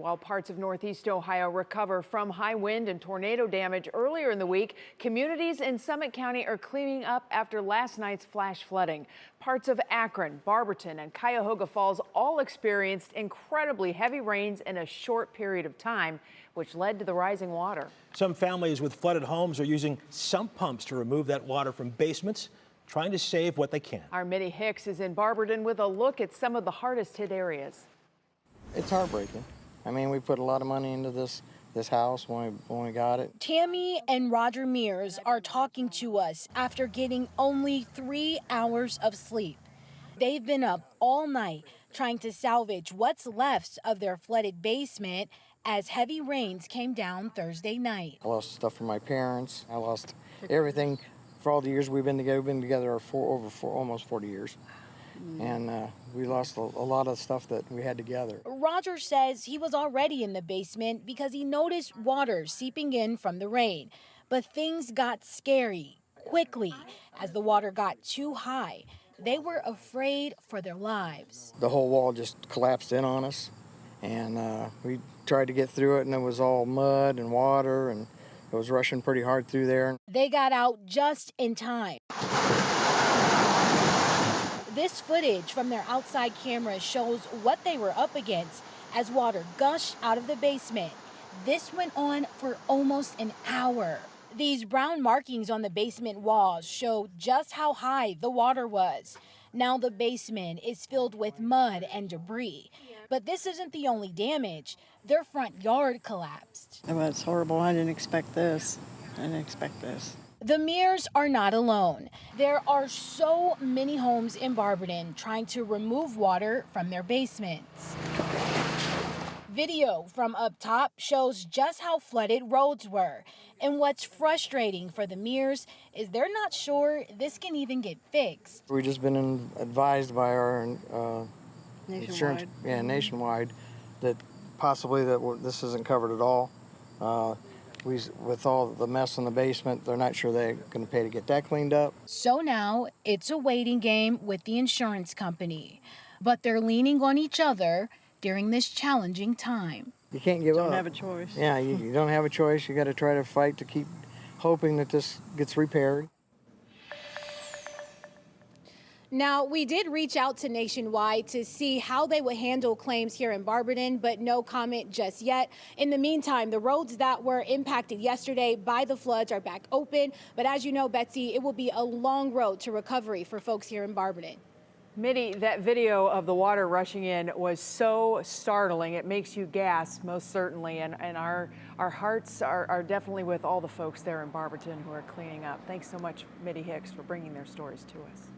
While parts of northeast Ohio recover from high wind and tornado damage earlier in the week, communities in Summit County are cleaning up after last night's flash flooding. Parts of Akron, Barberton, and Cuyahoga Falls all experienced incredibly heavy rains in a short period of time, which led to the rising water. Some families with flooded homes are using sump pumps to remove that water from basements, trying to save what they can. Our Mitty Hicks is in Barberton with a look at some of the hardest hit areas. It's heartbreaking. I mean, we put a lot of money into this house when we got it. Tammy and Roger Mears are talking to us after getting only 3 hours of sleep. They've been up all night trying to salvage what's left of their flooded basement as heavy rains came down Thursday night. I lost stuff from my parents. I lost everything for all the years we've been together. We've been together almost 40 years. And we lost a lot of stuff that we had together. Roger says he was already in the basement because he noticed water seeping in from the rain. But things got scary quickly as the water got too high. They were afraid for their lives. The whole wall just collapsed in on us, and we tried to get through it, and it was all mud and water, and it was rushing pretty hard through there. They got out just in time. This footage from their outside cameras shows what they were up against as water gushed out of the basement. This went on for almost an hour. These brown markings on the basement walls show just how high the water was. Now the basement is filled with mud and debris. But this isn't the only damage. Their front yard collapsed. It was horrible. I didn't expect this. The Mears are not alone. There are so many homes in Barberton trying to remove water from their basements. Video from up top shows just how flooded roads were. And what's frustrating for the Mears is they're not sure this can even get fixed. We've just been advised by our insurance, nationwide, that possibly this isn't covered at all. With all the mess in the basement, they're not sure they're going to pay to get that cleaned up. So now it's a waiting game with the insurance company. But they're leaning on each other during this challenging time. You can't give up. Don't have a choice. Yeah, you don't have a choice. You got to try to fight to keep hoping that this gets repaired. Now, we did reach out to Nationwide to see how they would handle claims here in Barberton, but no comment just yet. In the meantime, the roads that were impacted yesterday by the floods are back open. But as you know, Betsy, it will be a long road to recovery for folks here in Barberton. Mitty, that video of the water rushing in was so startling. It makes you gasp, most certainly. And our hearts are definitely with all the folks there in Barberton who are cleaning up. Thanks so much, Mitty Hicks, for bringing their stories to us.